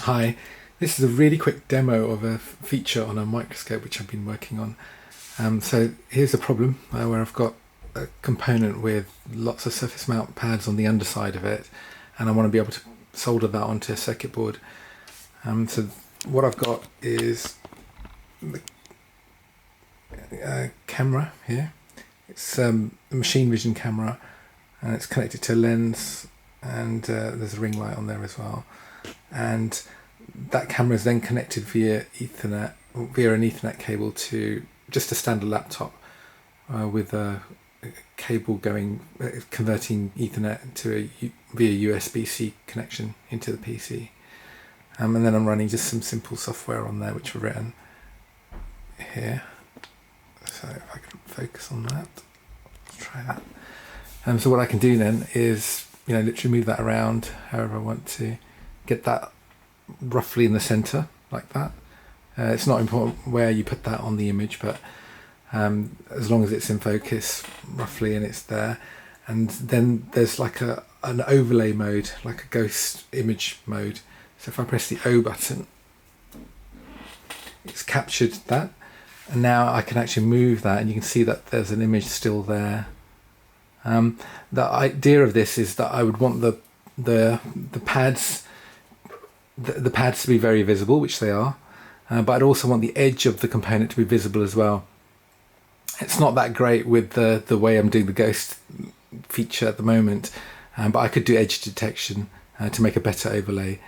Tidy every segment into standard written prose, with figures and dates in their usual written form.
Hi, this is a really quick demo of a feature on a microscope which I've been working on. So here's a problem where I've got a component with lots of surface mount pads on the underside of it, and I want to be able to solder that onto a circuit board. So what I've got is the camera here. It's a machine vision camera, and it's connected to a lens, and there's a ring light on there as well. And that camera is then connected via an Ethernet cable to just a standard laptop with a cable converting Ethernet to via USB-C connection into the PC. And then I'm running just some simple software on there which I've written here. So if I can focus on that, let's try that. So what I can do then is, literally move that around however I want to. Get that roughly in the center like that. It's not important where you put that on the image, but as long as it's in focus roughly and it's there. And then there's like an overlay mode, like a ghost image mode. So if I press the O button, it's captured that, and now I can actually move that, and you can see that there's an image still there. The idea of this is that I would want the pads to be very visible, which they are, but I'd also want the edge of the component to be visible as well. It's not that great with the way I'm doing the ghost feature at the moment, but I could do edge detection to make a better overlay.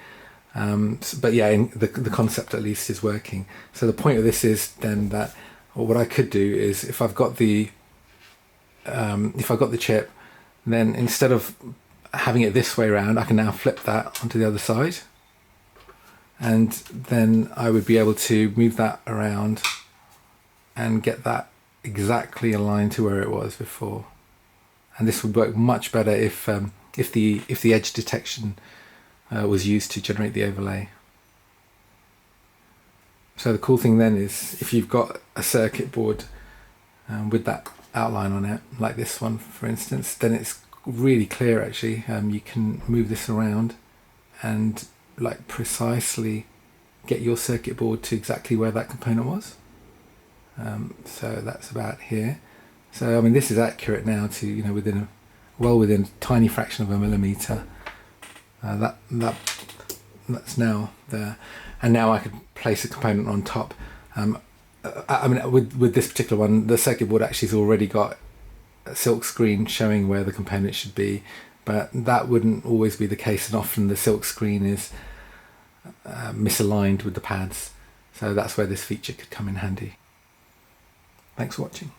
But yeah, the concept at least is working. So the point of this is then that, or what I could do is, if I've got the chip, then instead of having it this way around, I can now flip that onto the other side. And then I would be able to move that around and get that exactly aligned to where it was before. And this would work much better if the edge detection was used to generate the overlay. So the cool thing then is, if you've got a circuit board with that outline on it, like this one for instance, then it's really clear actually. You can move this around and precisely get your circuit board to exactly where that component was. So that's about here. So I mean, this is accurate now to within a tiny fraction of a millimeter. That's now there, and now I could place a component on top. I mean, with this particular one, the circuit board actually has already got a silk screen showing where the component should be. But that wouldn't always be the case, and often the silk screen is misaligned with the pads. So that's where this feature could come in handy. Thanks for watching.